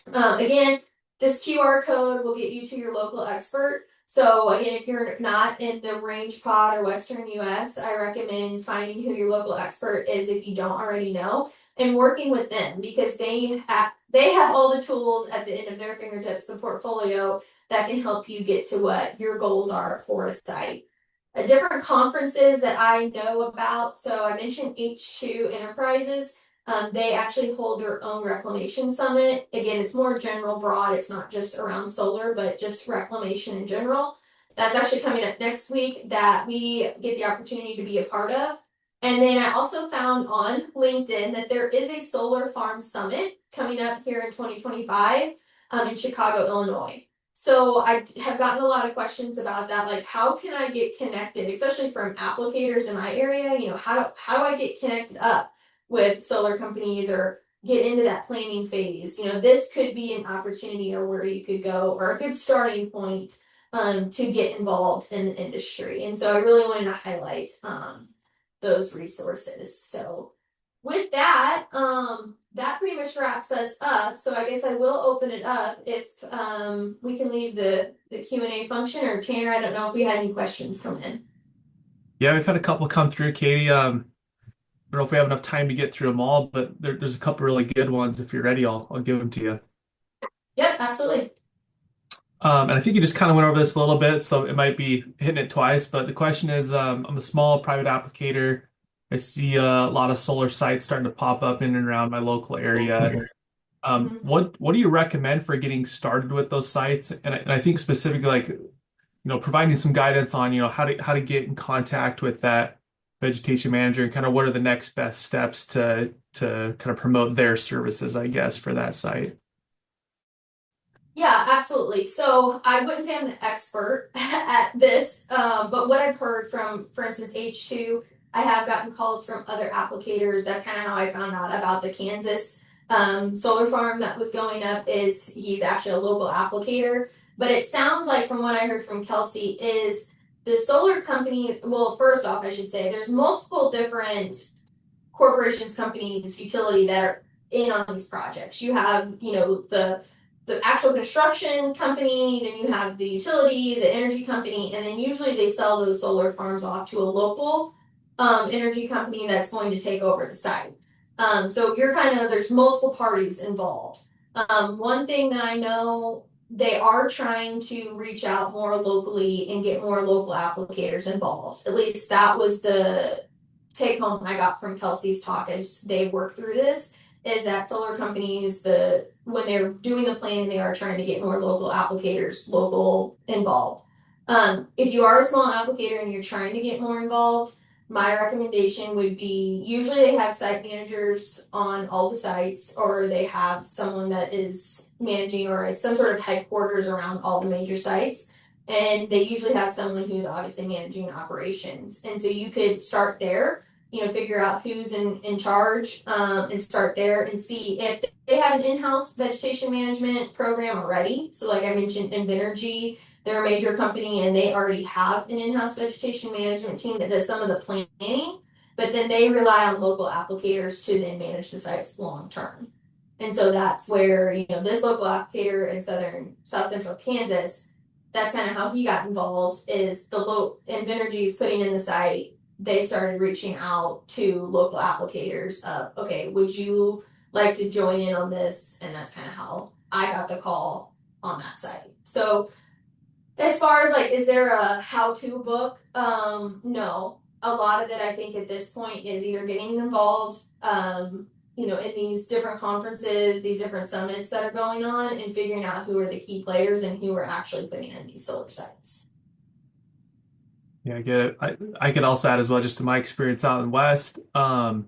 Again, this QR code will get you to your local expert. So again, if you're not in the Range Pod or Western US, I recommend finding who your local expert is if you don't already know, and working with them because they have all the tools at the end of their fingertips, the portfolio that can help you get to what your goals are for a site. Different conferences that I know about. So I mentioned H2 Enterprises. They actually hold their own reclamation summit. Again, it's more general, broad. It's not just around solar, but just reclamation in general. That's actually coming up next week that we get the opportunity to be a part of. And then I also found on LinkedIn that there is a solar farm summit coming up here in 2025 in Chicago, Illinois. So I have gotten a lot of questions about that, like how can I get connected, especially from applicators in my area, how do I get connected up with solar companies or get into that planning phase? This could be an opportunity or where you could go or a good starting point to get involved in the industry. And so I really wanted to highlight those resources. So with that, that pretty much wraps us up. So I guess I will open it up if we can leave the Q&A function, or Tanner, I don't know if we had any questions come in. Yeah, we've had a couple come through, Katie. I don't know if we have enough time to get through them all, but there's a couple really good ones. If you're ready, I'll give them to you. Yep, absolutely. And I think you just kind of went over this a little bit, so it might be hitting it twice. But the question is, I'm a small private applicator. I see a lot of solar sites starting to pop up in and around my local area. What do you recommend for getting started with those sites? And I think specifically, like, providing some guidance on, how to get in contact with that vegetation manager and kind of what are the next best steps to kind of promote their services, I guess, for that site. Yeah, absolutely. So I wouldn't say I'm the expert at this, but what I've heard from, for instance, H2, I have gotten calls from other applicators. That's kind of how I found out about the Kansas solar farm that was going up. Is he's actually a local applicator. But it sounds like from what I heard from Kelsey is the solar company, well, first off, I should say there's multiple different corporations, companies, utility that are in on these projects. You have, the actual construction company, then you have the utility, the energy company, and then usually they sell those solar farms off to a local energy company that's going to take over the site. So there's multiple parties involved. One thing that I know they are trying to reach out more locally and get more local applicators involved. At least that was the take home I got from Kelsey's talk as they work through this, is that solar companies, when they're doing the plan, they are trying to get more local applicators, local involved. If you are a small applicator and you're trying to get more involved, my recommendation would be, usually they have site managers on all the sites, or they have someone that is managing or is some sort of headquarters around all the major sites. And they usually have someone who's obviously managing operations. And so you could start there, figure out who's in charge, and start there and see if they have an in-house vegetation management program already. So like I mentioned, Invenergy, they're a major company and they already have an in-house vegetation management team that does some of the planning, but then they rely on local applicators to then manage the sites long term. And so that's where, this local applicator in South Central Kansas, that's kind of how he got involved, is Invenergy is putting in the site. They started reaching out to local applicators of, okay, would you like to join in on this? And that's kind of how I got the call on that site. So as far as like, is there a how-to book? No. A lot of it, I think, at this point is either getting involved, in these different conferences, these different summits that are going on, and figuring out who are the key players and who are actually putting in these solar sites. Yeah, I get it. I could also add as well, just to my experience out in West, a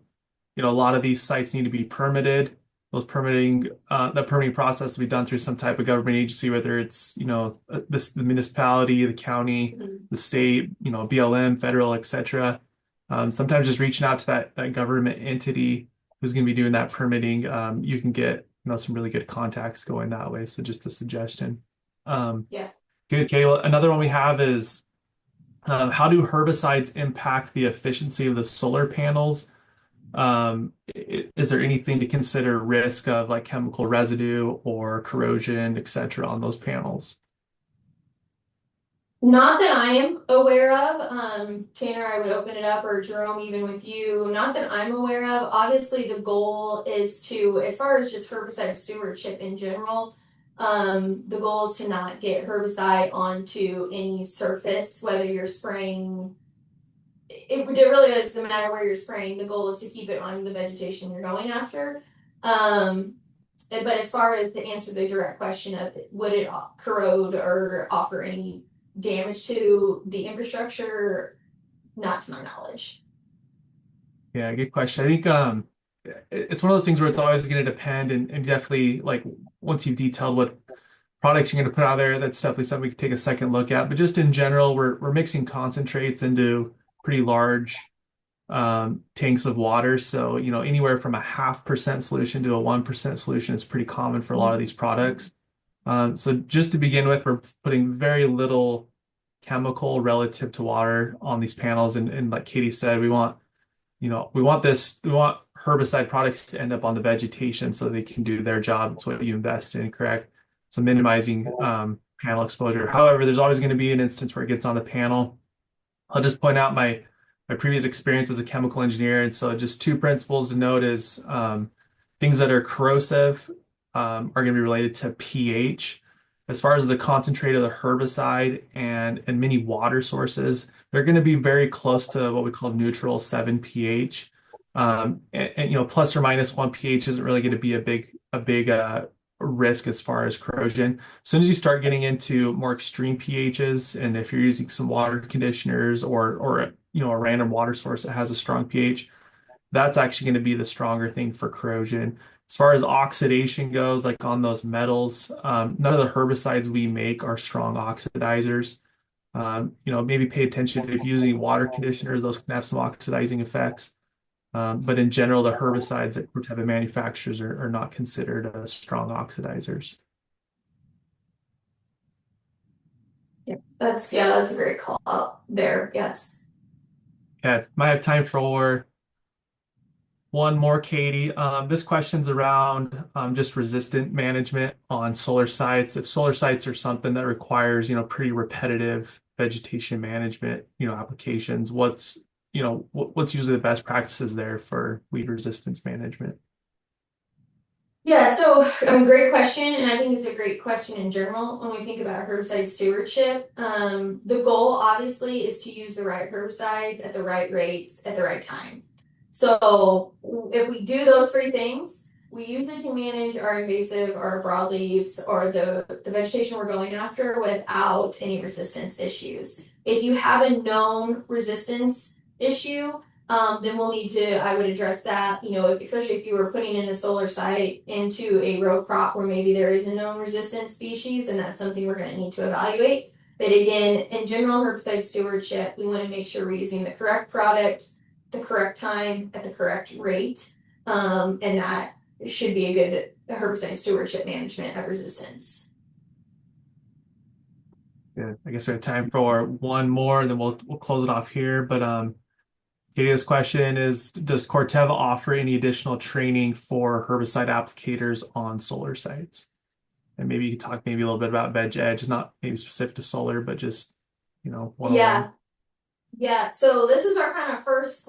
lot of these sites need to be permitted. The permitting process will be done through some type of government agency, whether it's, the municipality, the county, the state, BLM, federal, etc. Sometimes just reaching out to that government entity who's going to be doing that permitting, you can get, some really good contacts going that way. So just a suggestion. Yeah. Good, okay. Well, another one we have is, how do herbicides impact the efficiency of the solar panels? Is there anything to consider risk of like chemical residue or corrosion, etc., on those panels? Not that I am aware of. Tanner, I would open it up, or Jerome, even with you. Not that I'm aware of. Obviously, the goal is to, as far as just herbicide stewardship in general, the goal is to not get herbicide onto any surface, whether you're spraying. It really doesn't matter where you're spraying. The goal is to keep it on the vegetation you're going after. But as far as to answer the direct question of would it corrode or offer any damage to the infrastructure, not to my knowledge. Yeah, good question. I think it's one of those things where it's always going to depend, and definitely like once you've detailed what products you're going to put out there, that's definitely something we can take a second look at. But just in general, we're mixing concentrates into pretty large tanks of water. So, anywhere from a 0.5% solution to a 1% solution is pretty common for a lot of these products. So just to begin with, we're putting very little chemical relative to water on these panels. And like Katie said, we want herbicide products to end up on the vegetation so they can do their job. It's what you invest in, correct? So minimizing panel exposure. However, there's always going to be an instance where it gets on the panel. I'll just point out my previous experience as a chemical engineer. And so just two principles to note is things that are corrosive are going to be related to pH. As far as the concentrate of the herbicide and many water sources, they're going to be very close to what we call neutral 7 pH. Plus or minus 1 pH isn't really going to be a big risk as far as corrosion. As soon as you start getting into more extreme pHs, and if you're using some water conditioners or a random water source that has a strong pH, that's actually going to be the stronger thing for corrosion. As far as oxidation goes, like on those metals, none of the herbicides we make are strong oxidizers. Maybe pay attention if you're using water conditioners; those can have some oxidizing effects. But in general, the herbicides that Corteva manufactures are not considered strong oxidizers. Yeah, that's a great call out there. Yes. Okay, might have time for one more, Katie. This question's around just resistant management on solar sites. If solar sites are something that requires, pretty repetitive vegetation management, applications, what's usually the best practices there for weed resistance management? Yeah, so I mean, great question, and I think it's a great question in general when we think about herbicide stewardship. The goal obviously is to use the right herbicides at the right rates at the right time. So if we do those three things, we usually can manage our invasive or broadleaves or the vegetation we're going after without any resistance issues. If you have a known resistance issue, then we'll need to, I would address that, especially if you were putting in a solar site into a row crop where maybe there is a known resistant species, and that's something we're going to need to evaluate. But again, in general herbicide stewardship, we want to make sure we're using the correct product, the correct time, at the correct rate, and that should be a good herbicide stewardship management of resistance. Yeah, I guess we have time for one more, and then we'll close it off here. But Katie's question is, does Corteva offer any additional training for herbicide applicators on solar sites? And maybe you could talk maybe a little bit about Veg Edge, not maybe specific to solar, but just, 101. Yeah, so this is our kind of first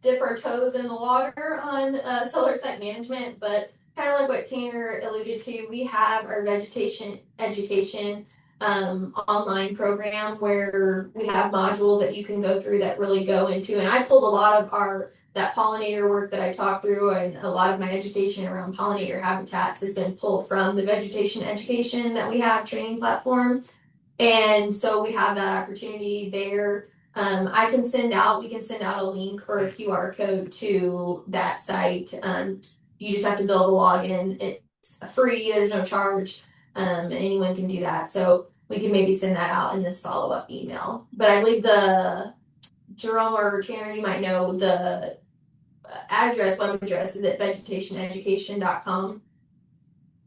dip our toes in the water on solar site management, but kind of like what Tanner alluded to, we have our vegetation education online program where we have modules that you can go through that really go into, and I pulled a lot of that pollinator work that I talked through, and a lot of my education around pollinator habitats has been pulled from the vegetation education that we have training platform. And so we have that opportunity there. We can send out a link or a QR code to that site. You just have to build a login. It's free, there's no charge, and anyone can do that. So we can maybe send that out in this follow-up email. But I believe Jerome or Tanner, you might know the web address is at vegetationeducation.com.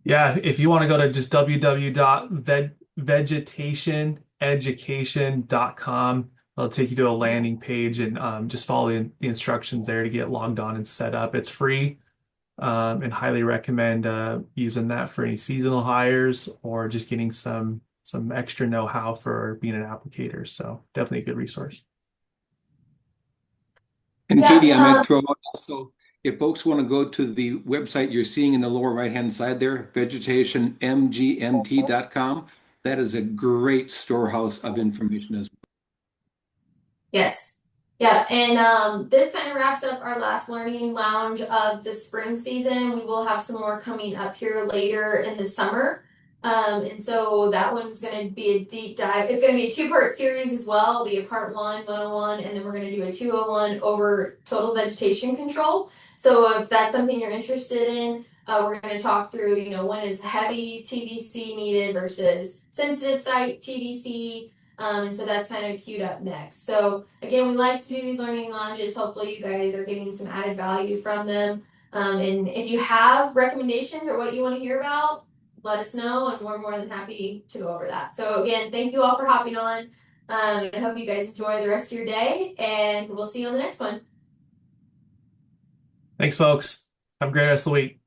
Yeah, if you want to go to just www.vegetationeducation.com, it'll take you to a landing page, and just follow the instructions there to get logged on and set up. It's free, and highly recommend using that for any seasonal hires or just getting some extra know-how for being an applicator. So definitely a good resource. And Yeah, Katie, I might throw out also, if folks want to go to the website you're seeing in the lower right-hand side there, vegetationmgmt.com, that is a great storehouse of information as well. Yes. Yeah, and this kind of wraps up our last learning lounge of the spring season. We will have some more coming up here later in the summer. And so that one's going to be a deep dive. It's going to be a two-part series as well. It'll be a part 101, and then we're going to do a 201 over total vegetation control. So if that's something you're interested in, we're going to talk through, when is heavy TVC needed versus sensitive site TVC. And so that's kind of queued up next. So again, we like to do these learning lounges. Hopefully you guys are getting some added value from them. And if you have recommendations or what you want to hear about, let us know, and we're more than happy to go over that. So again, thank you all for hopping on. I hope you guys enjoy the rest of your day, and we'll see you on the next one. Thanks, folks. Have a great rest of the week.